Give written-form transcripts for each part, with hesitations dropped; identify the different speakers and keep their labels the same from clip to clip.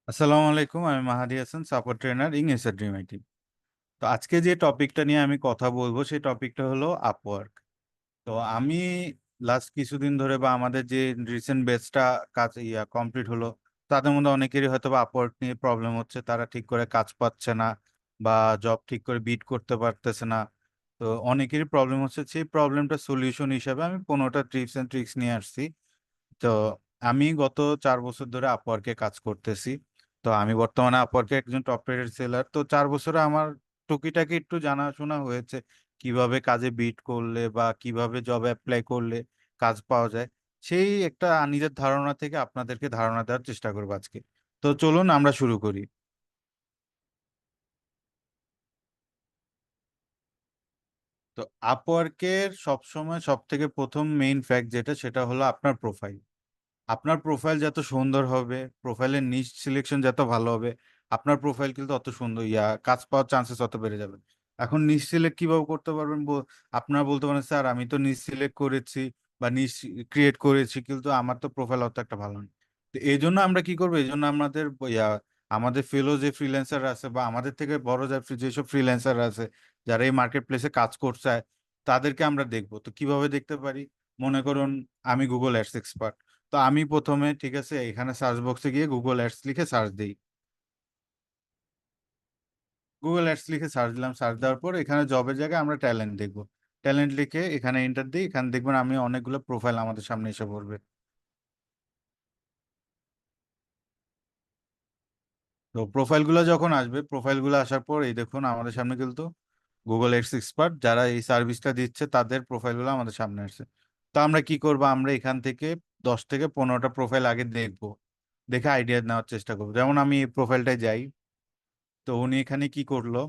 Speaker 1: আসসালামু আলাইকুম, আমি মাহাদি হাসান, সাপোর্ট ট্রেনার ইং এসআর ড্রিম আইটি। তো আজকে যে টপিকটা নিয়ে আমি কথা বলবো সেই টপিকটা হলো আপওয়ার্ক। তো আমি লাস্ট কিছুদিন ধরে বা আমাদের যে রিসেন্ট ব্যাচটা কাজ কমপ্লিট হলো, তাদের মধ্যে অনেকেরই হয়তো বা আপওয়ার্ক নিয়ে প্রবলেম হচ্ছে, তারা ঠিক করে কাজ পাচ্ছে না বা জব ঠিক করে বিট করতে পারতেছে না। তো অনেকেরই প্রবলেম হচ্ছে, সেই প্রবলেমটা সলিউশন হিসাবে আমি 15টা টিপস এন্ড ট্রিক্স নিয়ে আসছি। তো আমি গত 4 বছর ধরে আপওয়ার্কে কাজ করতেছি। তো আমি বর্তমানে আপওয়ার্কে একজন টপ রেটেড সেলার। তো 4 বছরে আমার টুকিটাকি একটু জানাশোনা হয়েছে কিভাবে কাজে বিট করলে বা কিভাবে জব অ্যাপ্লাই করলে কাজ পাওয়া যায়। সেই একটা নিজের ধারণা থেকে আপনাদেরকে ধারণা দেওয়ার চেষ্টা করবো আজকে। তো চলুন আমরা শুরু করি। তো আপওয়ার্কের সবসময় সব থেকে প্রথম মেইন ফ্যাক্ট যেটা, সেটা হলো আপনার প্রোফাইল। আপনার প্রোফাইল যত সুন্দর হবে, প্রোফাইলের নিশ সিলেকশন যত ভালো হবে, আপনার প্রোফাইল কিন্তু অত সুন্দর কাজ পাওয়ার চান্সেস অত বেড়ে যাবে। এখন নিশ সিলেক্ট কিভাবে করতে পারবেন, আপনারা বলতে পারেন স্যার আমি তো নিশ সিলেক্ট করেছি বা নিশ ক্রিয়েট করেছি, কিন্তু আমার তো প্রোফাইল অত একটা ভালো নেই। তো এই জন্য আমরা কি করবো, এই জন্য আমাদের আমাদের ফেলো যে ফ্রিল্যান্সার আছে বা আমাদের থেকে বড় যেসব ফ্রিল্যান্সার আছে, যারা এই মার্কেট প্লেসে কাজ করছে, তাদেরকে আমরা দেখবো। তো কিভাবে দেখতে পারি, মনে করুন আমি গুগল অ্যাডস এক্সপার্ট। তো আমি প্রথমে, ঠিক আছে, এখানে সার্চ বক্সে গিয়ে গুগল অ্যাডস লিখে সার্চ দিই। গুগল অ্যাডস লিখে সার্চ দিলাম, সার্চ দেওয়ার পর এখানে জবের জায়গায় আমরা ট্যালেন্ট দেখবো। ট্যালেন্ট লিখে এখানে এন্টার দিই, এখানে দেখবেন আমি অনেকগুলো প্রোফাইল আমাদের সামনে এসে পড়বে। তো প্রোফাইলগুলো যখন আসবে, প্রোফাইলগুলো আসার পর এই দেখুন আমাদের সামনে কিন্তু গুগল এক্স এক্সপার্ট যারা এই সার্ভিসটা দিচ্ছে তাদের প্রোফাইলগুলো আমাদের সামনে আসছে। তো আমরা কি করব, আমরা এখান থেকে 10 থেকে 15টা প্রোফাইল আগে দেখবো, দেখে আইডিয়া নেওয়ার চেষ্টা করবো। যেমন আমি এই প্রোফাইলটায় যাই। তো উনি এখানে কি করলো,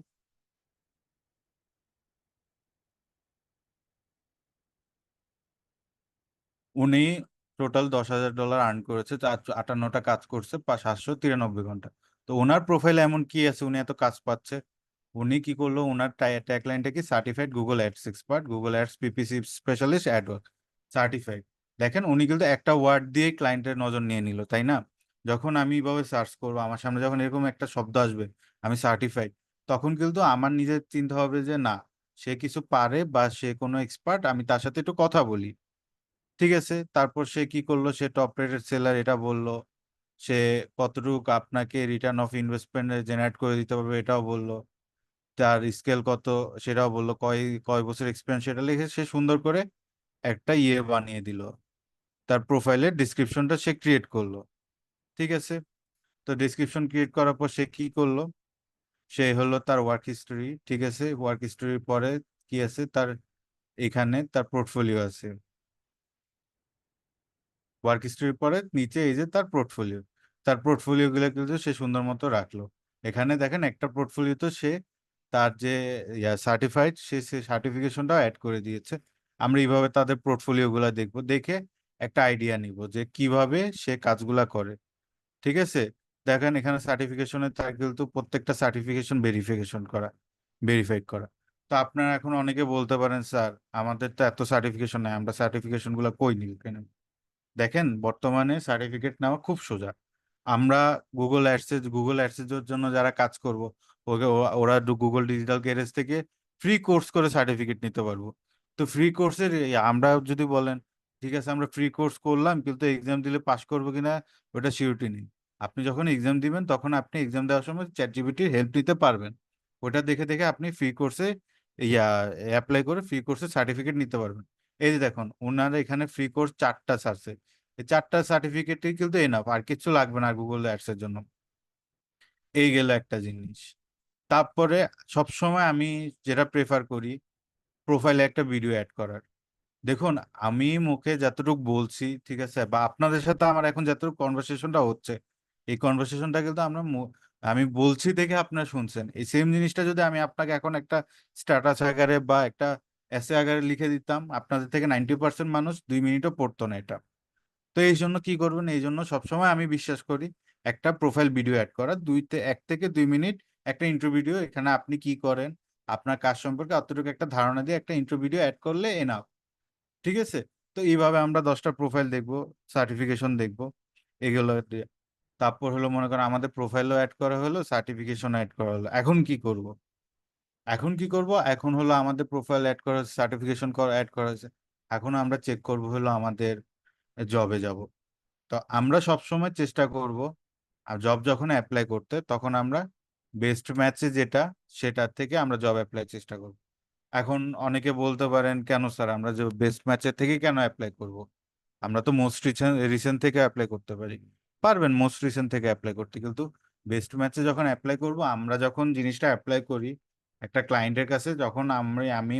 Speaker 1: উনি টোটাল $10,000 আর্ন করেছে, 58টা কাজ করছে, 793 ঘন্টা। তো ওনার প্রোফাইলে এমন কি আছে উনি এত কাজ পাচ্ছে? উনি কি করলো, ওনার ট্যাগলাইনটা কি, certified Google ads expert, Google ads PPC specialist Adwork, certified. দেখেন উনি কিন্তু একটা ওয়ার্ড দিয়ে ক্লায়েন্টের নজর নিয়ে নিল, তাই না? যখন আমি এইভাবে সার্চ করবো, আমার সামনে যখন এরকম একটা শব্দ আসবে, আমি সার্টিফাইড, তখন কিন্তু আমার নিজের চিন্তা হবে যে না, সে কিছু পারে বা সে কোনো এক্সপার্ট, আমি তার সাথে একটু কথা বলি। ঠিক আছে, তারপর সে কি করলো, সে টপ রেটেড সেলার এটা বললো। সে কতটুকু আপনাকে রিটার্ন অফ ইনভেস্টমেন্ট জেনারেট করে দিতে পারবে এটাও বললো। তার স্কেল কত সেটাও বললো, কয় কয় বছর এক্সপিরিয়েন্স সেটা লিখে সে সুন্দর করে একটা বানিয়ে দিল। তার প্রোফাইলের ডিসক্রিপশনটা সে ক্রিয়েট করলো। ঠিক আছে, তো ডিসক্রিপশন ক্রিয়েট করার পর সে কি করলো, সে হলো তার ওয়ার্ক হিস্টোরি। ঠিক আছে, ওয়ার্ক হিস্টোরির পরে কি আছে তার, এখানে তার পোর্টফোলিও আছে। ওয়ার্ক হিস্ট্রির পরে নিচে এই যে তার পোর্টফোলিও, তার পোর্টফোলিও গুলো কিন্তু সে সুন্দর মতো রাখলো। এখানে দেখেন একটা পোর্টফোলিও তো সে তার যে সার্টিফাইড, সে সার্টিফিকেশনটাও অ্যাড করে দিয়েছে। আমরা এইভাবে তাদের পোর্টফোলিও গুলা দেখবো, দেখে একটা আইডিয়া নিব যে কিভাবে সে কাজগুলা করে। ঠিক আছে, দেখেন এখানে সার্টিফিকেশনের তার কিন্তু প্রত্যেকটা সার্টিফিকেশন ভেরিফাইড করা। তো আপনারা এখন অনেকে বলতে পারেন স্যার আমাদের তো এত সার্টিফিকেশন নাই, আমরা সার্টিফিকেশন গুলা কই নিব কেন? দেখেন বর্তমানে সার্টিফিকেট নেওয়া খুব সোজা। আমরা গুগল অ্যাডসের জন্য যারা কাজ করব, ওরা গুগল ডিজিটাল ক্যারিয়ার্স থেকে ফ্রি কোর্স করে সার্টিফিকেট নিতে পারবো। তো ফ্রি কোর্সের আমরা যদি বলেন ঠিক আছে আমরা ফ্রি কোর্স করলাম, কিন্তু এক্সাম দিলে পাশ করবো কিনা ওটা সিউরিটি নেই। আপনি যখন এক্সাম দিবেন তখন আপনি এক্সাম দেওয়ার সময় চ্যাট জিপিটির হেল্প নিতে পারবেন। ওটা দেখে দেখে আপনি ফ্রি কোর্সে ইয়া অ্যাপ্লাই করে ফ্রি কোর্সের সার্টিফিকেট নিতে পারবেন। এই যে দেখুন ওনারা এখানে ফ্রি কোর্স 4টা ছাড়ছে, এই 4টা সার্টিফিকেটই কিন্তু এনাফ, আর কিছু লাগবে না গুগল অ্যাডস এর জন্য। এই গেল একটা জিনিস। তারপরে সবসময় আমি যেটা প্রেফার করি, প্রোফাইলে একটা ভিডিও অ্যাড করার। দেখুন আমি মুখে যতটুকু বলছি, ঠিক আছে, বা আপনাদের সাথে আমার এখন যতটুকু কনভারসেশনটা হচ্ছে, এই কনভারসেশনটা কিন্তু আমি বলছি দেখে আপনারা শুনছেন। এই সেম জিনিসটা যদি আমি আপনাকে এখন একটা স্ট্যাটাস আকারে বা একটা এসে আকারে লিখে দিতাম, আপনাদের থেকে 90% মানুষ 2 মিনিটও পড়তো না এটা। তো এই জন্য কি করবেন, এই জন্য সবসময় আমি বিশ্বাস করি একটা প্রোফাইল ভিডিও অ্যাড করা, 1 থেকে 2 মিনিট একটা ইন্ট্রো ভিডিও। এখানে আপনি কি করেন, আপনার কাজ সম্পর্কে অতটুকু একটা ধারণা দিয়ে একটা ইন্ট্রো ভিডিও অ্যাড করলে এনাফ। ঠিক আছে, তো এইভাবে আমরা 10টা প্রোফাইল দেখবো, সার্টিফিকেশন দেখবো, এগুলো দিয়ে। তারপর হলো মনে করেন আমাদের প্রোফাইলও অ্যাড করা হলো, সার্টিফিকেশন অ্যাড করা হলো। এখন কি করব? এখন হলো আমাদের প্রোফাইল অ্যাড করা হয়েছে, সার্টিফিকেশন অ্যাড করা হয়েছে। এখন আমরা চেক করব হলো আমাদের জবে যাব। তো আমরা সব সময় চেষ্টা করব, আর জব যখন অ্যাপ্লাই করতে তখন আমরা বেস্ট ম্যাচে যেটা, সেটার থেকে আমরা জব অ্যাপ্লাই চেষ্টা করব। এখন অনেকে বলতে পারেন, কেন স্যার আমরা যে বেস্ট ম্যাচের থেকে কেন অ্যাপ্লাই করব? আমরা তো মোস্ট রিসেন্ট থেকে অ্যাপ্লাই করতে পারি। পারবেন মোস্ট রিসেন্ট থেকে অ্যাপ্লাই করতে, কিন্তু বেস্ট ম্যাচে যখন অ্যাপ্লাই করব, আমরা যখন জিনিসটা অ্যাপ্লাই করি একটা ক্লায়েন্টের কাছে, যখন আমি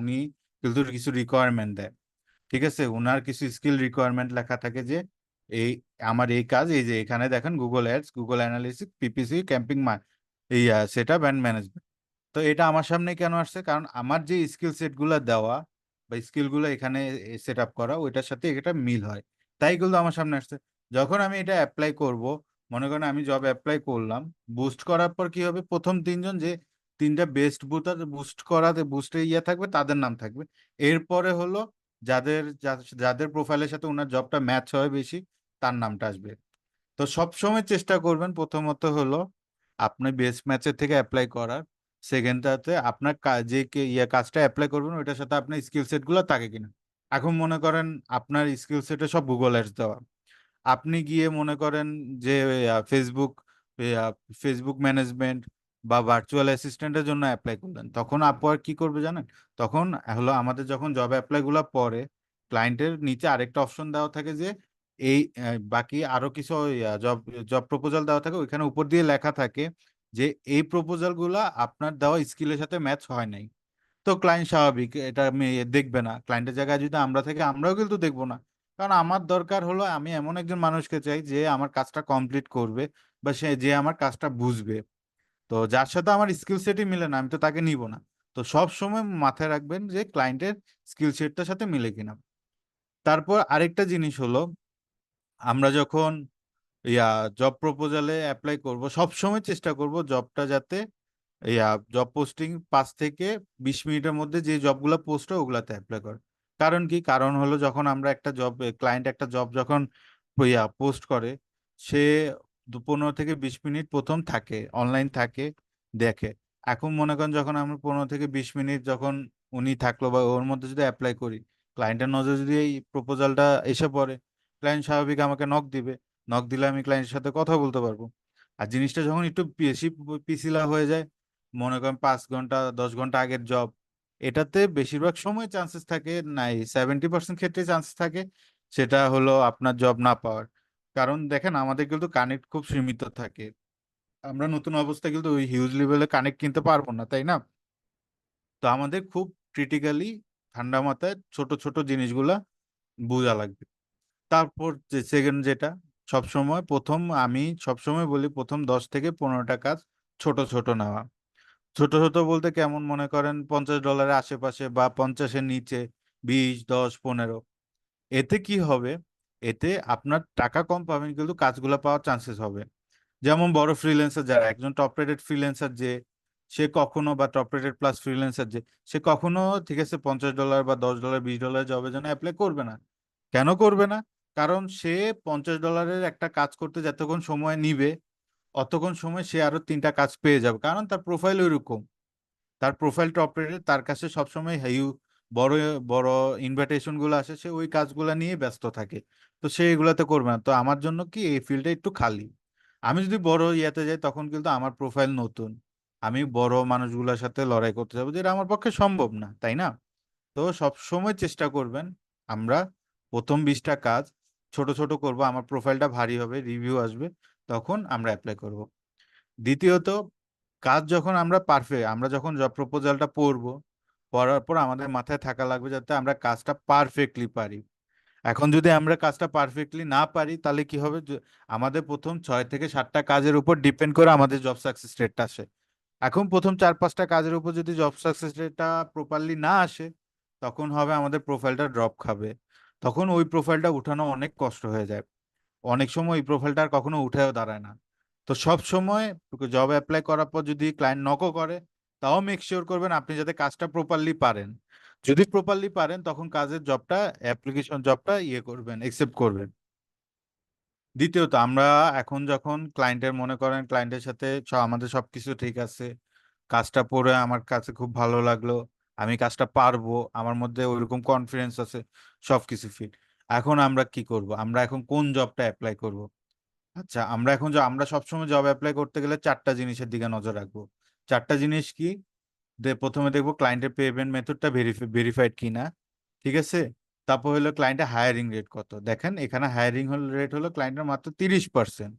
Speaker 1: উনি কিন্তু কিছু রিকোয়ারমেন্ট দেয়। ঠিক আছে, উনার কিছু স্কিল রিকোয়ারমেন্ট লেখা থাকে যে এই আমার এই কাজ, এই যে এখানে দেখেন Google ads, Google analysis, PPC, camping এই সেট আপ অ্যান্ড ম্যানেজমেন্ট। তো এটা আমার সামনে কেন আসছে? কারণ আমার যে স্কিল সেট গুলো দেওয়া বা স্কিল গুলো এখানে সেট আপ করা, ওইটার সাথে এটা মিল হয়, তাই এগুলো আমার সামনে আসছে। যখন আমি এটা অ্যাপ্লাই করব, মনে করেন আমি জব অ্যাপ্লাই করলাম, বুস্ট করার পর কি হবে, প্রথম তিনজন যে তিনটা বেস্ট বুস্ট করাতে বুস্টে ইয়ে থাকবে তাদের নাম থাকবে। এরপরে হলো যাদের প্রোফাইলের সাথে ওনার জবটা ম্যাচ হয় বেশি, তার নামটা আসবে। তো সব সময় চেষ্টা করবেন প্রথমত হলো আপনি বেস্ট ম্যাচের থেকে অ্যাপ্লাই করার। সেকেন্ডটাতে আপনার যে কাজটা অ্যাপ্লাই করবেন ওইটার সাথে আপনার স্কিল সেট গুলো থাকে কিনা। এখন মনে করেন আপনার স্কিল সেটে সব গুগল অ্যাডস দেওয়া, আপনি গিয়ে মনে করেন যে ফেসবুক ফেসবুক ম্যানেজমেন্ট বা ভার্চুয়াল অ্যাসিস্ট্যান্টের জন্য অ্যাপ্লাই করলেন, তখন আপওয়ার্ক কি করবে জানেন? তখন হলো আমাদের যখন জব অ্যাপ্লাই গুলো পড়ে, ক্লায়েন্টের নিচে আরেকটা অপশন দেওয়া থাকে যে এই বাকি আরো কিছু জব জব প্রপোজাল দেওয়া থাকে, ওইখানে উপর দিয়ে লেখা থাকে যে এই প্রপোজাল গুলা আপনার দেওয়া স্কিলের সাথে ম্যাচ হয় নাই। তো ক্লায়েন্ট স্বাভাবিক এটা দেখবে না, ক্লায়েন্টের জায়গায় যদি আমরা থাকি আমরাও কিন্তু দেখবো না। কারণ আমার দরকার হলো আমি এমন একজন মানুষকে চাই যে আমার কাজটা কমপ্লিট করবে, বা সে যে আমার কাজটা বুঝবে। তো যার সাথে আমার স্কিল সেটই মিলে না, আমি তো তাকে নিব না। তো সব সময় মাথায় রাখবেন যে ক্লায়েন্টের স্কিল সেটটার সাথে মিলে কিনা। তারপর আরেকটা জিনিস হলো, আমরা যখন ইয়া জব প্রপোজালে অ্যাপ্লাই করব, সব সময় চেষ্টা করব জবটা যাতে জব পোস্টিং 5 থেকে 20 মিনিটের মধ্যে যে জবগুলো পোস্ট হয় ওগুলাতে অ্যাপ্লাই করে। কারণ কি? কারণ হলো যখন আমরা একটা জব, ক্লায়েন্ট একটা জব যখন পোস্ট করে, সে 15 থেকে 20 মিনিট প্রথম থাকে, অনলাইন থাকে, দেখে। এখন মনে করেন যখন আমরা 15 থেকে 20 মিনিট যখন উনি থাকলো বা ওর মধ্যে যদি অ্যাপ্লাই করি, ক্লায়েন্টের নজরে যদি এই প্রপোজালটা এসে পড়ে, ক্লায়েন্ট স্বাভাবিক আমাকে নক দিবে। নক দিলে আমি ক্লায়েন্টের সাথে কথা বলতে পারবো। আর জিনিসটা যখন একটু বেশি পিছিলা হয়ে যায়, মনে করেন 5 ঘন্টা 10 ঘন্টা আগের জব, এটাতে বেশিরভাগ সময় চান্সেস থাকে, নাই 70% ক্ষেত্রে চান্সেস থাকে সেটা হলো আপনার জব না পাওয়ার। কারণ দেখেন আমাদের কিন্তু কানেক্ট খুব সীমিত থাকে, আমরা নতুন অবস্থায় কিন্তু ওই হিউজ লেভেলে কানেক্ট কিনতে পারবো না, তাই না? তো আমাদের খুব ক্রিটিক্যালি ঠান্ডা মাথায় ছোট ছোট জিনিসগুলা বোঝা লাগবে। তারপর যে সেকেন্ড যেটা, আমি সবসময় বলি প্রথম 10 থেকে 15টা কাজ ছোট ছোট নেওয়া। ছোট ছোট বলতে কেমন, মনে করেন $50 আশেপাশে বা 50-এর নিচে, 20, 10, 15। এতে কি হবে? এতে আপনার টাকা কম পাবেন কিন্তু কাজগুলো পাওয়ার চান্সেস হবে। যেমন বড় ফ্রিল্যান্সার যারা, একজন টপ রেটেড ফ্রিল্যান্সার যে, সে কখনো বা টপ রেটেড প্লাস ফ্রিল্যান্সার যে, সে কখনো ঠিক আছে $50 বা $10 $20 জবের জন্য অ্যাপ্লাই করবে না। কেন করবে না? কারণ সে $50 একটা কাজ করতে যতক্ষণ সময় নিবে, অতক্ষণ সময় সে আরো 3টা কাজ পেয়ে যাবে, কারণ তার প্রোফাইল ওইরকম। তার প্রোফাইল টপ রেটেড, তার কাছে সবসময় বড় বড় ইনভাইটেশন গুলো আসে, সে ওই কাজগুলো নিয়ে ব্যস্ত থাকে। তো সে এগুলাতে করবে না। তো আমার জন্য কি এই ফিল্ডটা একটু খালি। আমি যদি বড় ইয়াতে যাই তখন কিন্তু আমার প্রোফাইল নতুন, আমি বড় মানুষগুলোর সাথে লড়াই করতে যাবো, যেটা আমার পক্ষে সম্ভব না, তাই না? তো সব সময় চেষ্টা করবেন আমরা প্রথম 20টা কাজ ছোট ছোট করব, আমার প্রোফাইলটা ভারী হবে, রিভিউ আসবে, তখন আমরা অ্যাপ্লাই করব। দ্বিতীয়ত, কাজ যখন আমরা যখন জব প্রপোজালটা পড়বো, পড়ার পর আমাদের মাথায় থাকা লাগবে যাতে আমরা কাজটা পারফেক্টলি পারি। এখন যদি আমরা কাজটা পারফেক্টলি না পারি তাহলে কি হবে? আমাদের প্রথম 6 থেকে 7টা কাজের উপর ডিপেন্ড করে আমাদের জব সাকসেস রেটটা আসে। এখন প্রথম 4-5টা কাজের উপর যদি জব সাকসেস রেটটা প্রপারলি না আসে, তখন হবে আমাদের প্রোফাইলটা ড্রপ খাবে। তখন ওই প্রোফাইলটা উঠানো অনেক কষ্ট হয়ে যায়। অনেক সময় এই প্রোফাইলটা আর কখনো উঠেও দাঁড়ায় না। তো সব সময় জব অ্যাপ্লাই করার পর যদি ক্লায়েন্ট নকও করে, তাও মেক শিওর করবেন আপনি যাতে কাজটা প্রপারলি পারেন। যদি প্রপারলি পারেন তখন কাজের জবটা, অ্যাপ্লিকেশন জবটা করবেন, একসেপ্ট করবেন। দ্বিতীয়ত আমরা এখন যখন ক্লায়েন্টের মনে করেন ক্লায়েন্টের সাথে আমাদের সবকিছু ঠিক আছে, কাজটা পড়ে আমার কাছে খুব ভালো লাগলো, আমি কাজটা পারবো, আমার মধ্যে ওইরকম কনফিডেন্স আছে, সবকিছু ফিট। এখন আমরা কি করব, আমরা এখন কোন জবটা অ্যাপ্লাই করব? আচ্ছা, আমরা এখন আমরা সবসময় জব অ্যাপ্লাই করতে গেলে চারটা জিনিসের দিকে নজর রাখবো। চারটা জিনিস কি? প্রথমে দেখবো ক্লায়েন্টের পেমেন্ট মেথডটা ভেরিফাইড কিনা, ঠিক আছে। তারপর হলো ক্লায়েন্টের হায়ারিং রেট কত। দেখেন এখানে হায়ারিং রেট হলো ক্লায়েন্টের মাত্র 30%।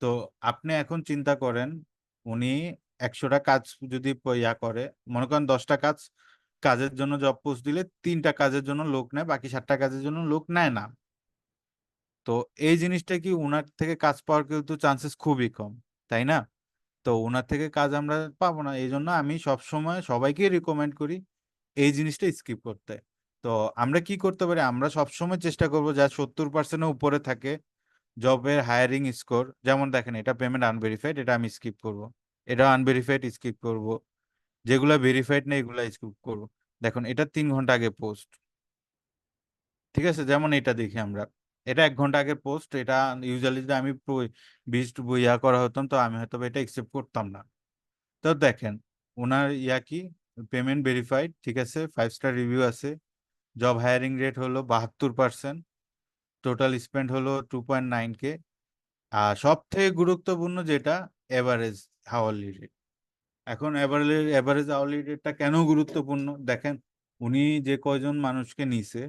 Speaker 1: তো আপনি এখন চিন্তা করেন, উনি 100টা কাজ যদি করে, মনে করেন 10টা কাজের জন্য জব পোস্ট দিলে 3টা কাজের জন্য লোক নেয়, বাকি 7টা কাজের জন্য লোক নেয় না। তো এই জিনিসটা কি উনার থেকে কাজ পাওয়ার কিন্তু চান্সেস খুবই কম, তাই না? তো ওনার থেকে কাজ আমরা পাবো না, এই জন্য আমি সবসময় সবাইকে রিকমেন্ড করি এই জিনিসটা স্কিপ করতে। তো আমরা কি করতে পারি, আমরা সবসময় চেষ্টা করবো যা 70%-এর উপরে থাকে জবের হায়ারিং স্কোর। যেমন দেখেন এটা পেমেন্ট আনভেরিফাইড, এটা আমি স্কিপ করব। এটা আনভেরিফাইড স্কিপ করব। যেগুলো ভেরিফাইড না এগুলো স্কিপ করব। দেখুন এটা 3 ঘন্টা আগে পোস্ট, ঠিক আছে। যেমন এটা দেখি আমরা, এটা 1 ঘন্টা আগের পোস্ট। এটা ইউজুয়ালি যদি আমি বিশ করা হতাম তো আমি হয়তো বা এটা একসেপ্ট করতাম না। তো দেখেন ওনার কি পেমেন্ট ভেরিফাইড, ঠিক আছে, 5 স্টার রিভিউ আছে, জব হায়ারিং রেট হলো 72%, টোটাল স্পেন্ড হলো 2.9K। আর সব থেকে গুরুত্বপূর্ণ যেটা, এভারেজ আওয়ারলি রেট। এখন এভারেজ আওয়ারলি রেটটা কেন গুরুত্বপূর্ণ দেখেন, উনি যে কয়জন মানুষকে নিছে,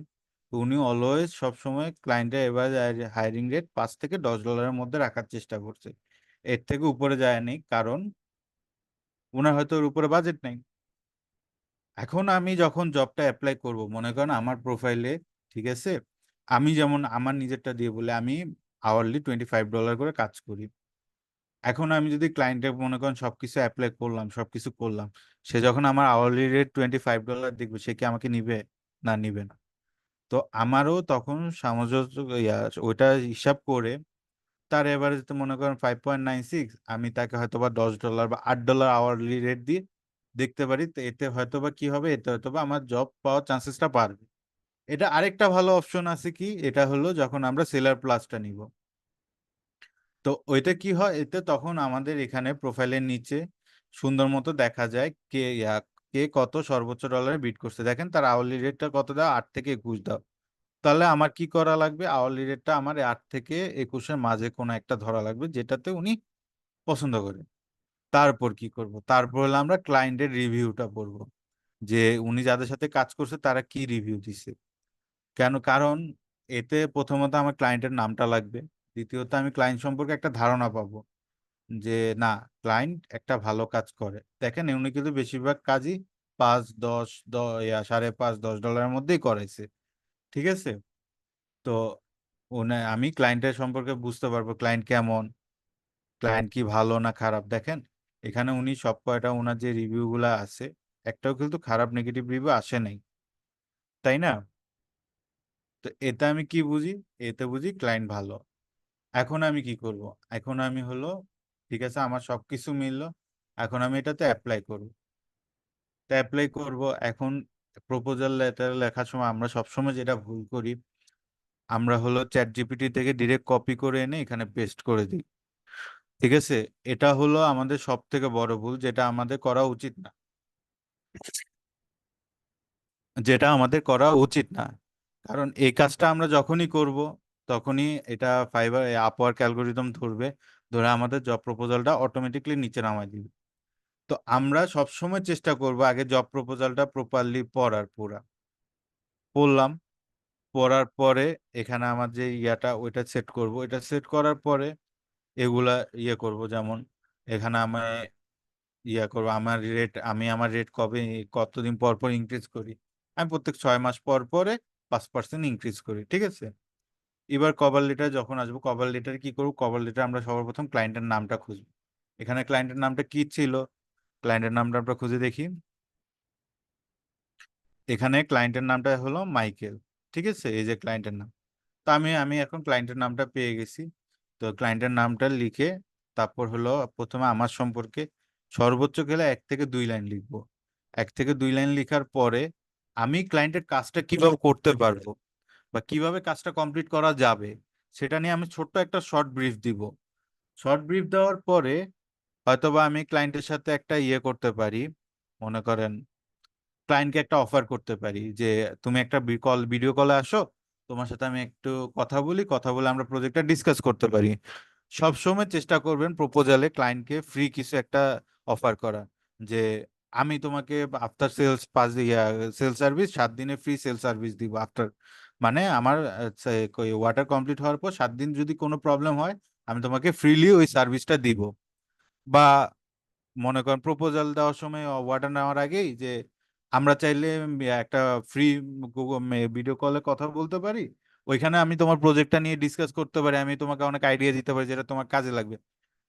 Speaker 1: তো উনি অলওয়েজ সবসময় ক্লায়েন্টের এভারেজ হায়ারিং রেট $5 থেকে $10 মধ্যে রাখার চেষ্টা করছে। এর থেকে উপরে যায়নি, কারণ ওনার হয়তো ওর উপরে বাজেট নেই। এখন আমি যখন জবটা অ্যাপ্লাই করব, মনে করেন আমার প্রোফাইলে, ঠিক আছে, আমি যেমন আমার নিজেরটা দিয়ে বলে আমি আওয়ারলি $25 করে কাজ করি। এখন আমি যদি ক্লায়েন্টের মনে করেন সবকিছু অ্যাপ্লাই করলাম, সবকিছু করলাম, সে যখন আমার আওয়ারলি রেট $25 দেখবে, সে কি আমাকে নিবে? না, নিবে না। তো আমারও তখন সামঞ্জস্য ওইটা হিসাব করে তার এভারেজ তো মনে করেন 5.96, আমি তাকে হয়তো বা $10 বা $8 আওয়ারলি রেট দিয়ে দেখতে পারি। তো এতে হয়তো বা কি হবে, এতে হয়তো বা আমার জব পাওয়ার চান্সেসটা বাড়বে। এটা আরেকটা ভালো অপশন আছে কি, এটা হলো যখন আমরা সেলার প্লাসটা নিব। তো ওইটা কি হয়, এতে তখন আমাদের এখানে প্রোফাইলের নিচে সুন্দর মতো দেখা যায় কে কত সর্বোচ্চ ডলারে বিট করছে। দেখেন তার আওয়ারলি রেটটা কত দাও, 8 থেকে 21 দাও। তাহলে আমার কি করা লাগবে, আওয়ারলি রেটটা আমার 8 থেকে 21-এর মাঝে কোনো একটা ধরা লাগবে যেটাতে উনি পছন্দ করে। তারপর কি করব, তারপর হলো আমরা ক্লায়েন্টের রিভিউটা পড়বো, যে উনি যাদের সাথে কাজ করছে তারা কি রিভিউ দিছে। কারণ এতে প্রথমত আমার ক্লায়েন্টের নামটা লাগবে, দ্বিতীয়ত আমি ক্লায়েন্ট সম্পর্কে একটা ধারণা পাবো যে না, ক্লায়েন্ট একটা ভালো কাজ করে। দেখেন উনি কিন্তু বেশিরভাগ কাজই 5, 10, 5.5, 10 ডলারের মধ্যেই করাইছে, ঠিক আছে। তো আমি ক্লায়েন্টের সম্পর্কে বুঝতে পারবো ক্লায়েন্ট কেমন, ক্লায়েন্ট কি ভালো না খারাপ। দেখেন এখানে উনি সব কয়টা ওনার যে রিভিউ গুলা আছে, একটাও কিন্তু খারাপ নেগেটিভ রিভিউ আসে নাই, তাই না? তো এতে আমি কি বুঝি, এতে বুঝি ক্লায়েন্ট ভালো। এখন আমি কি করব, এখন আমি হলো, ঠিক আছে, আমার সবকিছু মিললো, এখন আমি এটাতে অ্যাপ্লাই করব। তা অ্যাপ্লাই করব। এখন প্রপোজাল লেটার লেখার সময় আমরা সবসময় যেটা ভুল করি, আমরা হলো চ্যাট জিপিটি থেকে ডিরেক্ট কপি করে এনে এখানে পেস্ট করে দিই, ঠিক আছে। এটা হলো আমাদের সব থেকে বড় ভুল, যেটা আমাদের করা উচিত না, যেটা আমাদের করা উচিত না। কারণ এই কাজটা আমরা যখনই করব, তখনই এটা ফাইবার আপওয়ার্ক অ্যালগোরিদম ধরবে, ধরে আমাদের জব প্রপোজালটা অটোমেটিকলি নিচে নামায় দিবে। তো আমরা সবসময় চেষ্টা করব আগে জব প্রপোজালটা প্রপারলি পড়ার, পড়লাম, পড়ার পরে এখানে আমার যে ওইটা সেট করব, এটা সেট করার পরে এগুলা করব। যেমন এখানে আমি করব আমার রেট কবে কতদিন পর পর ইনক্রিজ করি। আমি প্রত্যেক 6 মাস পর পরে 5% ইনক্রিজ করি, ঠিক আছে। এবার কভার লেটার যখন আসবো, কভার লেটার কি করবো, কভার লেটার আমরা সর্বপ্রথম ক্লায়েন্টের নামটা খুঁজবো। এখানে ক্লায়েন্টের নামটা কি ছিল, ক্লায়েন্টের নামটা আমরা খুঁজে দেখি। এখানে ক্লায়েন্টের নামটা হলো মাইকেল, ঠিক আছে, এই যে ক্লায়েন্টের নাম। তো আমি এখন ক্লায়েন্টের নামটা পেয়ে গেছি। তো ক্লায়েন্টের নামটা লিখে তারপর হলো প্রথমে আমার সম্পর্কে সর্বোচ্চ গেলে 1 থেকে 2 লাইন লিখবো। 1 থেকে 2 লাইন লিখার পরে আমি ক্লায়েন্টের কাজটা কিভাবে করতে পারবো বা কিভাবে কাজটা কমপ্লিট করা যাবে, সেটা নিয়ে আমি ছোট্ট একটা শর্ট ব্রিফ দিব। শর্ট ব্রিফ দেওয়ার পরে হয়তোবা আমি ক্লায়েন্টের সাথে একটা ইয়ে করতে পারি, মনে করেন ক্লায়েন্টকে একটা অফার করতে পারি যে তুমি একটা ভিডিও কলে আসো, তোমার সাথে আমি একটু কথা বলি, কথা বলে আমরা প্রজেক্টটা ডিসকাস করতে পারি। সব সময় চেষ্টা করবেন প্রপোজালে ক্লায়েন্টকে ফ্রি কিছু একটা অফার করা, যে আমি তোমাকে আফটার সেলস 7 দিনে ফ্রি সেল সার্ভিস দিব আফটার, মানে আমার ওয়াটার কমপ্লিট হওয়ার পর 7 দিন যদি কোনো প্রবলেম হয় আমি তোমাকে ফ্রিলি ওই সার্ভিসটা দিব। বা মনে করেন প্রপোজাল দেওয়ার সময় অর্ডার নেওয়ার আগেই যে আমরা চাইলে একটা ফ্রি ভিডিও কলে কথা বলতে পারি, ওইখানে আমি তোমার প্রজেক্টটা নিয়ে ডিসকাস করতে পারি, আমি তোমাকে অনেক আইডিয়া দিতে পারি যেটা তোমার কাজে লাগবে।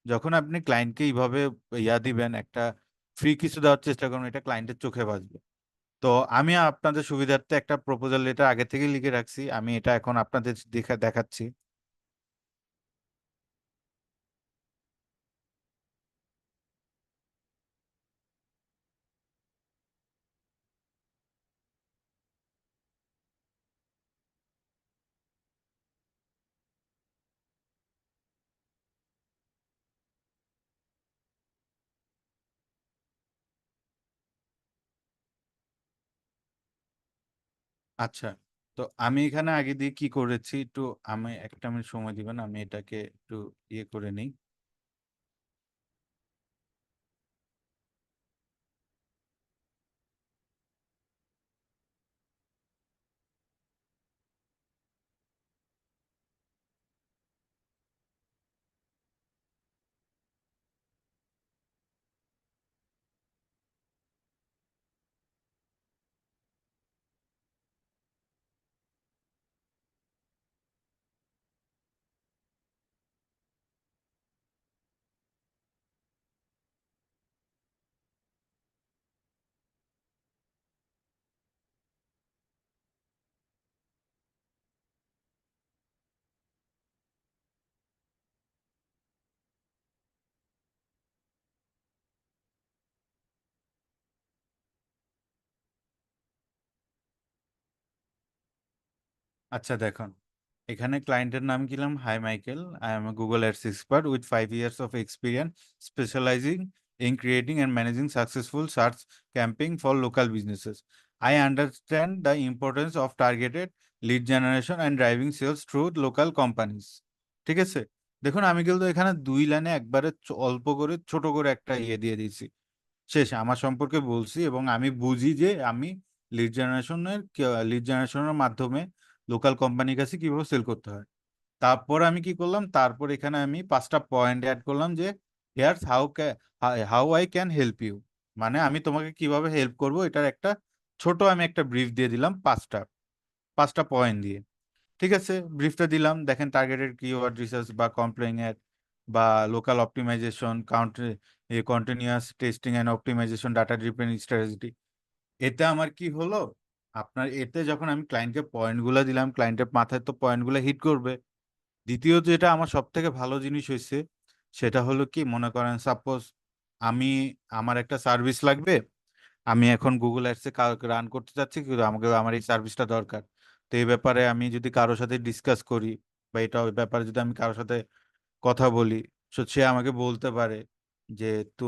Speaker 1: যখন আপনি ক্লায়েন্টকে এইভাবে দিবেন, একটা ফ্রি কিছু দেওয়ার চেষ্টা করুন, এটা ক্লায়েন্টের চোখে বাজবে। তো আমি আপনাদের সুবিধার্থে একটা প্রপোজাল লেটার আগে থেকে লিখে রাখছি, আমি এটা এখন আপনাদের দেখাচ্ছি। আচ্ছা, তো আমি এখানে আগে দিয়ে কি করেছি একটু, আমি একটা মিনিট সময় দিবেন, আমি এটাকে একটু ইয়ে করে নিই। আচ্ছা দেখুন, এখানে ক্লায়েন্টের নাম দিলাম, hi Michael, I am a Google ads expert with 5 years of experience specializing in creating and managing successful search campaign for local businesses. I understand the importance of targeted lead generation and driving sales through local companies. ঠিক আছে, দেখুন আমি কিন্তু এখানে 2 লাইনে একবারে অল্প করে ছোট করে একটা দিয়ে দিয়েছি, শেষ আমার সম্পর্কে বলছি, এবং আমি বুঝি যে আমি লিড জেনারেশনের মাধ্যমে লোকাল কোম্পানির কাছে কিভাবে সেল করতে হয়। তারপর আমি কি করলাম, তারপর এখানে আমি 5টা পয়েন্ট অ্যাড করলাম যে here's how I can help you, মানে আমি তোমাকে কিভাবে হেল্প করব, এটার একটা ছোট আমি একটা ব্রিফ দিয়ে দিলাম, 5টা পয়েন্ট দিয়ে। ঠিক আছে, ব্রিফটা দিলাম, দেখেন টার্গেটেড কিওয়ার্ড রিসার্চ বা কমপ্লেইং এড বা local optimization continuous testing and optimization data driven strategy. এতে আমার কি হলো, আপনার এতে যখন আমি ক্লায়েন্টকে পয়েন্টগুলো দিলাম, ক্লায়েন্টের মাথায় তো পয়েন্টগুলো হিট করবে। দ্বিতীয়ত যেটা আমার সব থেকে ভালো জিনিস হয়েছে, সেটা হলো কি, মনে করেন সাপোজ আমি, আমার একটা সার্ভিস লাগবে, আমি এখন গুগল অ্যাডসে রান করতে চাচ্ছি, কিন্তু আমাকে আমার এই সার্ভিসটা দরকার। তো এই ব্যাপারে আমি যদি কারোর সাথে ডিসকাস করি, বা এটা ওই ব্যাপারে যদি আমি কারোর সাথে কথা বলি, তো সে আমাকে বলতে পারে যে তো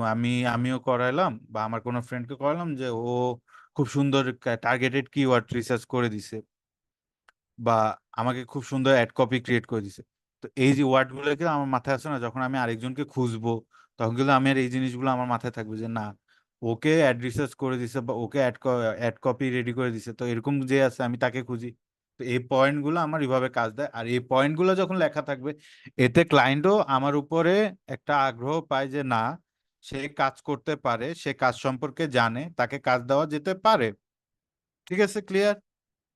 Speaker 1: আমিও করাইলাম, বা আমার কোনো ফ্রেন্ডকে করালাম যে ও খুব সুন্দর টার্গেটেড কিওয়ার্ড রিসার্চ করে দিছে, বা আমাকে খুব সুন্দর অ্যাড কপি ক্রিয়েট করে দিছে। তো এই যে ওয়ার্ড গুলো কিন্তু আমার মাথায় আসে না, যখন আমি আরেকজনকে খুঁজবো তখন কিন্তু আমি আর এই জিনিসগুলো আমার মাথায় থাকবে যে না, ওকে অ্যাড রিসার্চ করে দিছে বা ওকে অ্যাড কপি রেডি করে দিছে, তো এরকম যে আছে আমি তাকে খুঁজি। তো এই পয়েন্ট গুলো আমার এইভাবে কাজ দেয়, আর এই পয়েন্ট গুলো যখন লেখা থাকবে, এতে ক্লায়েন্টও আমার উপরে একটা আগ্রহ পায় যে না, সে কাজ করতে পারে, সে কাজ সম্পর্কে জানে, তাকে কাজ দেওয়া যেতে পারে। ঠিক আছে, ক্লিয়ার?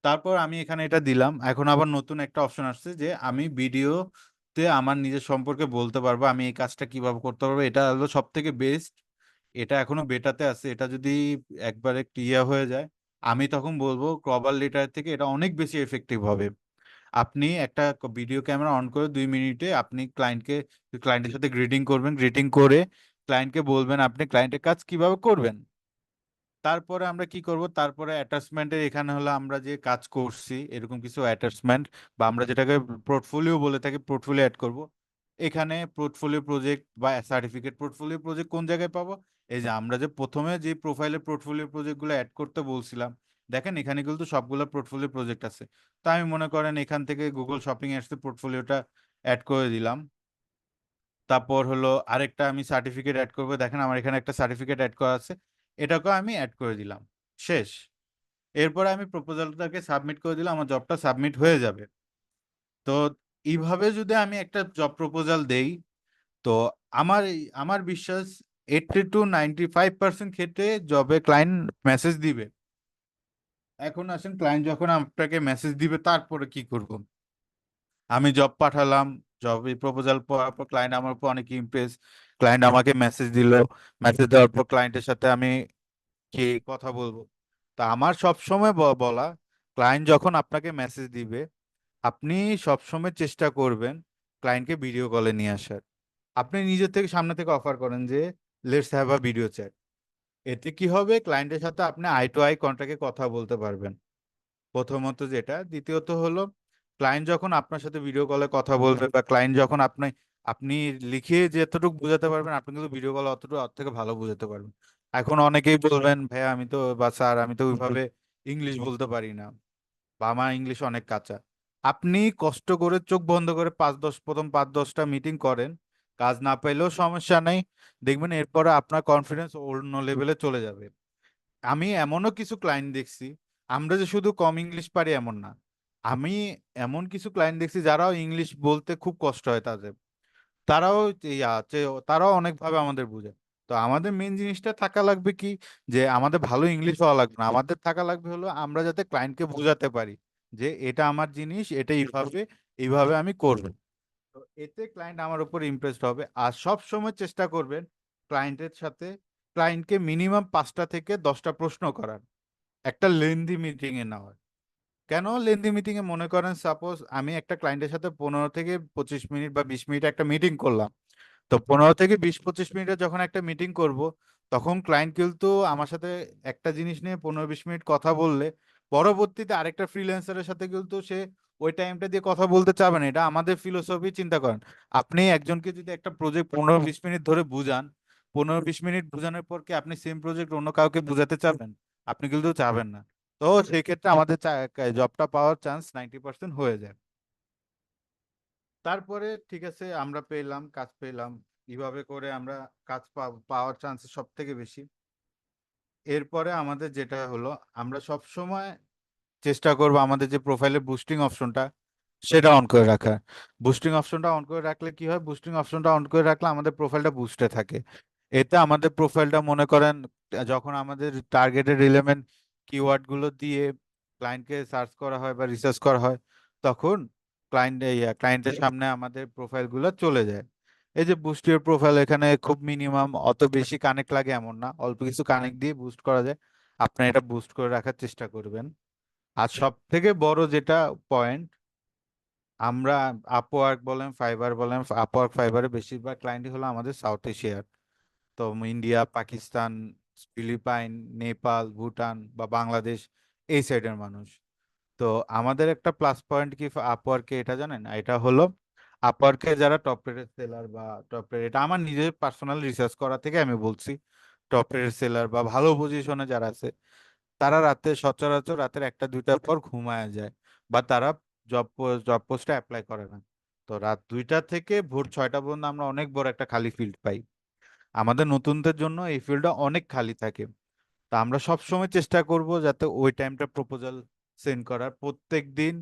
Speaker 1: তারপর আমি এখানে এটা দিলাম, এখন আবার নতুন একটা অপশন আসছে যে আমি ভিডিওতে আমার নিজের সম্পর্কে বলতে পারবো, আমি এই কাজটা কিভাবে করতে পারবো, এটা হলো সব থেকে বেস্ট। এটা এখনো বেটাতে আছে, এটা যদি একবারে ক্লিয়ার হয়ে যায়, আমি তখন বলবো প্রবাল লেটার থেকে এটা অনেক বেশি এফেক্টিভ হবে। আপনি একটা ভিডিও ক্যামেরা অন করে 2 মিনিটে আপনি ক্লায়েন্টের সাথে গ্রিটিং করবেন, গ্রিটিং করে ক্লায়েন্টকে বলবেন আপনি ক্লায়েন্টের কাজ কিভাবে করবেন। তারপরে আমরা কি করব, তারপরে অ্যাটাচমেন্টের এখানে হলো আমরা যে কাজ করছি এরকম কিছু অ্যাটাচমেন্ট বা আমরা যেটাকে পোর্টফোলিও বলে থাকি, পোর্টফোলিও অ্যাড করব। এখানে পোর্টফোলিও প্রজেক্ট বা সার্টিফিকেট, পোর্টফোলিও প্রজেক্ট কোন জায়গায় পাবো? এই যে আমরা যে প্রথমে যে প্রোফাইলে পোর্টফোলিও প্রজেক্টগুলো অ্যাড করতে বলছিলাম, দেখেন এখানে কিন্তু সবগুলো পোর্টফোলিও প্রজেক্ট আছে। তো আমি মনে করেন এখান থেকে গুগল শপিং এর পোর্টফোলিওটা অ্যাড করে দিলাম। তারপর হলো আরেকটা আমি সার্টিফিকেট অ্যাড করবো, দেখেন আমার এখানে একটা সার্টিফিকেট অ্যাড করা আছে, এটাকেও আমি অ্যাড করে দিলাম। শেষ। এরপরে আমি প্রপোজালটাকে সাবমিট করে দিলাম, আমার জবটা সাবমিট হয়ে যাবে। তো এইভাবে যদি আমি একটা জব প্রপোজাল দেই, তো আমার বিশ্বাস 80 to 95% ক্ষেত্রে জবে ক্লায়েন্ট মেসেজ দিবে। এখন আসেন, ক্লায়েন্ট যখন আপনাকে মেসেজ দিবে তারপরে কি করব? আমি জব পাঠালাম, জব প্রপোজাল পাওয়ার পর ক্লায়েন্ট আমার উপর অনেক ইমপ্রেস, ক্লায়েন্ট আমাকে মেসেজ দিল, মেসেজ দেওয়ার পর ক্লায়েন্টের সাথে আমি কি কথা বলবো? তা আমার সব সময় বলা, ক্লায়েন্ট যখন আপনাকে মেসেজ দিবে আপনি সবসময় চেষ্টা করবেন ক্লায়েন্টকে ভিডিও কলে নিয়ে আসার। আপনি নিজের থেকে সামনে থেকে অফার করেন যে let's have a video chat. এতে কি হবে, ক্লায়েন্টের সাথে আপনি আই টু আই কন্টাক্টে কথা বলতে পারবেন, প্রথমত যেটা। দ্বিতীয়ত হলো, ক্লায়েন্ট যখন আপনার সাথে ভিডিও কলে কথা বলবে বা ক্লায়েন্ট যখন আপনি লিখে যতটুকু বোঝাতে পারবেন, আপনি কিন্তু ভিডিও কলে অতটুকু অত থেকে ভালো বোঝাতে পারবেন। এখন অনেকেই বলবেন, ভাইয়া আমি তো বা স্যার আমি তো ওইভাবে ইংলিশ বলতে পারি না বা আমার ইংলিশ অনেক কাঁচা। আপনি কষ্ট করে চোখ বন্ধ করে প্রথম 5-10টা মিটিং করেন, কাজ না পাইলেও সমস্যা নেই, দেখবেন এরপরে আপনার কনফিডেন্স অন্য লেভেলে চলে যাবে। আমি এমনও কিছু ক্লায়েন্ট দেখছি, আমরা যে শুধু কম ইংলিশ পারি এমন না, আমি এমন কিছু ক্লায়েন্ট দেখছি যারাও ইংলিশ বলতে খুব কষ্ট হয় তাদের, তারাও তারাও অনেকভাবে আমাদের বুঝে। তো আমাদের মেন জিনিসটা থাকা লাগবে কি, যে আমাদের ভালো ইংলিশ হওয়া লাগবে না, আমাদের থাকা লাগবে হলো আমরা যাতে ক্লায়েন্টকে বোঝাতে পারি যে এটা আমার জিনিস, এটা এইভাবে এইভাবে আমি করব। তো এতে ক্লায়েন্ট আমার উপর ইমপ্রেসড হবে। আর সব সময় চেষ্টা করবেন ক্লায়েন্টের সাথে, ক্লায়েন্টকে মিনিমাম 5টা থেকে 10টা প্রশ্ন করার, একটা লেন্দি মিটিং এ নেওয়ার। কেন লেন্দি মিটিং এ? মনে করেন সাপোজ আমি একটা ক্লায়েন্টের সাথে 15 থেকে 25 মিনিট বা 20 মিনিট একটা মিটিং করলাম। তো 15 থেকে 20-25 মিনিটের যখন একটা মিটিং করব, তখন ক্লায়েন্ট কিন্তু আমার সাথে একটা জিনিস নিয়ে 15-20 মিনিট কথা বললে পরবর্তীতে আরেকটা ফ্রিল্যান্সারের সাথে কিন্তু সে ওই টাইমটা দিয়ে কথা বলতে চাবে না। এটা আমাদের ফিলোসফি, চিন্তা করেন। আপনি একজনকে যদি একটা প্রজেক্ট 15-20 মিনিট ধরে বুঝান, 15-20 মিনিট বুঝানোর পর কি আপনি সেম প্রজেক্ট অন্য কাউকে বুঝাতে চাবেন? আপনি কিন্তু চাবেন না। তো সেই ক্ষেত্রে আমাদের জবটা পাওয়ার চান্স 90% হয়ে যায়। তারপরে ঠিক আছে, আমরা পেলাম, কাজ পেলাম, এইভাবে করে আমরা কাজ পাওয়ার চান্স সব থেকে বেশি। এরপরে আমাদের যেটা হলো, আমরা সব সময় চেষ্টা করব আমাদের যে প্রোফাইলের বুস্টিং অপশনটা সেটা অন করে রাখা। বুস্টিং অপশনটা অন করে রাখলে কি হয়, বুস্টিং অপশনটা অন করে রাখলে আমাদের প্রোফাইলটা বুস্টে থাকে। এতে আমাদের প্রোফাইলটা মনে করেন যখন আমাদের টার্গেটেড রিলেভেন্ট কিওয়ার্ড গুলো দিয়ে ক্লায়েন্টকে সার্চ করা হয় বা রিসার্চ করা হয়, তখন ক্লায়েন্টের সামনে আমাদের প্রোফাইল গুলো চলে যায়। এই যে বুস্ট ইউর প্রোফাইল, এখানে খুব মিনিমাম অত বেশি কানেক্ট লাগে এমন না, অল্প কিছু কানেক্ট দিয়ে বুস্ট করা যায়। আপনি এটা বুস্ট করে রাখার চেষ্টা করবেন। আর সব থেকে বড় যেটা পয়েন্ট, আমরা আপওয়ার্ক বলেন, ফাইবার বলেন, আপওয়ার্ক ফাইবারে বেশিরভাগ ক্লায়েন্টই হলো আমাদের সাউথ এশিয়ার। তো ইন্ডিয়া, পাকিস্তান, ফিলিপাইন, নেপাল, ভুটান বা বাংলাদেশ, এই সাইডের মানুষ। তো আমাদের একটা প্লাস পয়েন্ট কি আপওয়ার্কে, এটা জানেন? এটা হলো আপওয়ার্কে যারা টপ রেটেড সেলার বা টপ রেট, এটা আমার নিজের পার্সোনাল রিসার্চ করা থেকে আমি বলছি, টপ রেটেড সেলার বা ভালো পজিশনে যারা আছে, তারা রাতে সচরাচর রাতের 1টা-2টার পর ঘুমায় যায় বা তারা জব জব পোস্টে অ্যাপ্লাই করে না। তো রাত 2টা থেকে ভোর 6টা পর্যন্ত আমরা অনেক বড় একটা খালি ফিল্ড পাই। আমাদের নতুনদের জন্য এই ফিল্ডটা অনেক খালি থাকে। তা আমরা সব সময় চেষ্টা করব যাতে ওই টাইমটা প্রপোজাল সেন্ড করার। প্রত্যেক দিন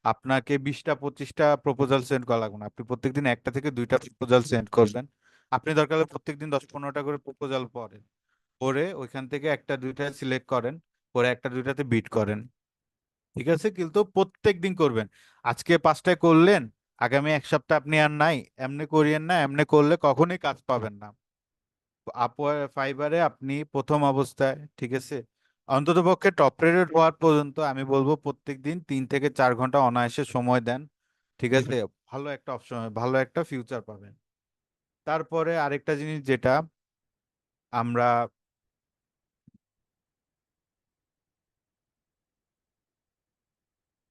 Speaker 1: আপনাকে 20টা-25টা প্রপোজাল সেন্ড করা লাগবে না, আপনি প্রত্যেকদিন 1টা থেকে 2টা প্রপোজাল সেন্ড করবেন। আপনি দরকার হলে প্রত্যেকদিন 10-15টা করে প্রপোজাল পড়েন, পরে ওইখান থেকে 1টা-2টা সিলেক্ট করেন, পরে 1টা-2টাতে বিট করেন। ঠিক আছে, কিন্তু প্রত্যেক দিন করবেন। আজকে 5টায় করলেন, আগামী 1 সপ্তাহ আপনি আর নাই, এমনি করিয়েন না, এমনি করলে কখনোই কাজ পাবেন না। আপওয়ার ফাইবারে আপনি প্রথম অবস্থায়, ঠিক আছে, অন্ততপক্ষে টপ রেটেড হওয়ার পর্যন্ত আমি বলবো প্রত্যেক দিন 3 থেকে 4 ঘন্টা অনায়াসে সময় দেন। ঠিক আছে, ভালো একটা অপশন, ভালো একটা ফিউচার পাবেন। তারপরে আরেকটা জিনিস যেটা আমরা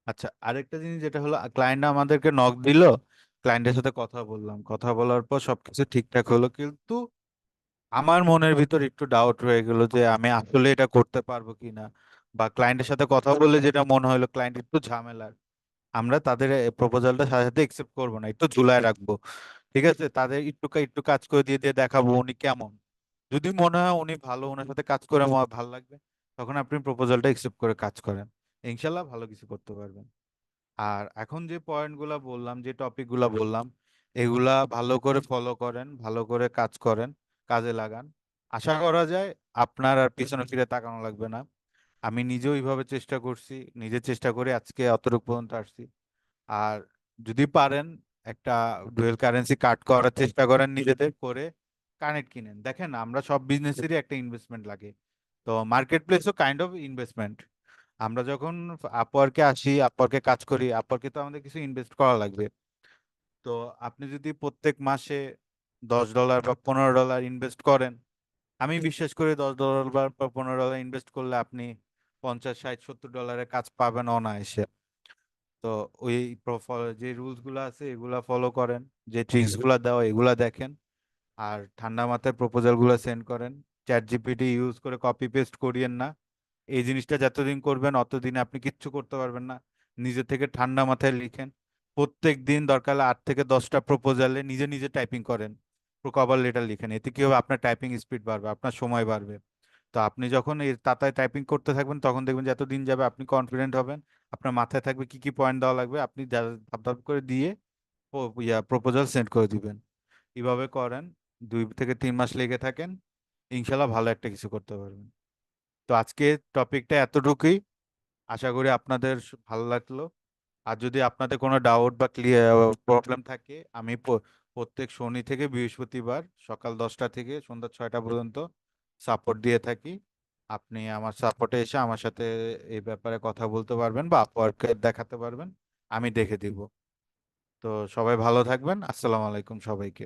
Speaker 1: আচ্ছা, আরেকটা জিনিস যেটা হলো, ক্লায়েন্ট আমাদেরকে নক দিল, ক্লায়েন্টের সাথে কথা বললাম, কথা বলার পর সবকিছু ঠিকঠাক হলো, কিন্তু আমার মনের ভিতর একটু ডাউট রয়ে গেল যে আমি আসলে এটা করতে পারবো কিনা, বা ক্লায়েন্টের সাথে কথা বলে যেটা মনে হলো ক্লায়েন্ট একটু ঝামেলার, আমরা তাদের প্রপোজালটা সাথে সাথে একসেপ্ট করবো না, একটু ঝুলায় রাখবো। ঠিক আছে, তাদের একটু একটু কাজ করে দিয়ে দিয়ে দেখাবো উনি কেমন। যদি মনে হয় উনি ভালো, ওনার সাথে কাজ করে আমার ভালো লাগবে, তখন আপনি প্রপোজালটা একসেপ্ট করে কাজ করেন, ইনশাল্লাহ ভালো কিছু করতে পারবেন। আর এখন যে পয়েন্টগুলা বললাম, যে টপিকগুলা বললাম, এগুলা ভালো করে ফলো করেন, ভালো করে কাজ করেন, কাজে লাগান। আশা করা যায় আপনার আর পিছনে ফিরে তাকানো লাগবে না। আমি নিজেও এইভাবে চেষ্টা করছি, নিজে চেষ্টা করে আজকে অতটুকু পর্যন্ত আসছি। আর যদি পারেন একটা ডুয়েল কারেন্সি কাট করার চেষ্টা করেন, নিজেদের করে কানেক্ট কিনেন। দেখেন, আমরা সব বিজনেসেরই একটা ইনভেস্টমেন্ট লাগে, তো মার্কেট প্লেসও কাইন্ড অফ ইনভেস্টমেন্ট। আমরা যখন আপওয়ার্কে আসি, আপওয়ার্কে কাজ করি, আপওয়ার্কে তো আমাদের কিছু ইনভেস্ট করা লাগবে। তো আপনি যদি প্রত্যেক মাসে $10 বা $15 ইনভেস্ট করেন, আমি বিশ্বাস করি $10 বা $15 ইনভেস্ট করলে আপনি 50, 60, $70 কাজ পাবেন অনায়াসে। তো ওই যে রুলস গুলো আছে এগুলা ফলো করেন, যে ট্রিক্স গুলা দেওয়া এগুলা দেখেন, আর ঠান্ডা মাথায় প্রপোজাল গুলো সেন্ড করেন। চ্যাট জিপিটি ইউজ করে কপি পেস্ট করিয়েন না। এই জিনিসটা যতদিন করবেন অতদিনে আপনি কিচ্ছু করতে পারবেন না। নিজে থেকে ঠান্ডা মাথায় লিখেন। প্রত্যেক দিন দরকার হলে 8 থেকে 10টা প্রপোজালে নিজে নিজে টাইপিং করেন, কভার লেটার লিখেন। এতে কি হবে, আপনার টাইপিং স্পিড বাড়বে, আপনার সময় বাড়বে। তো আপনি যখন এই তাতায় টাইপিং করতে থাকবেন, তখন দেখবেন যত দিন যাবে আপনি কনফিডেন্ট হবেন, আপনার মাথায় থাকবে কি কি পয়েন্ট দেওয়া লাগবে, আপনি ধাপ ধাপ করে দিয়ে প্রপোজাল সেন্ড করে দিবেন। এভাবে করেন, 2 থেকে 3 মাস লেগে থাকেন, ইনশাল্লাহ ভালো একটা কিছু করতে পারবেন। তো আজকে টপিকটা এতটুকুই। আশা করি আপনাদের ভালো লাগলো। আর যদি আপনাদের কোনো ডাউট বা ক্লিয়ার প্রবলেম থাকে, আমি প্রত্যেক শনি থেকে বৃহস্পতিবার সকাল 10টা থেকে সন্ধ্যা 6টা পর্যন্ত সাপোর্ট দিয়ে থাকি। আপনি আমার সাপোর্টে এসে আমার সাথে এই ব্যাপারে কথা বলতে পারবেন বা আপওয়ার্কে দেখাতে পারবেন, আমি দেখে দিব। তো সবাই ভালো থাকবেন, আসসালামু আলাইকুম সবাইকে।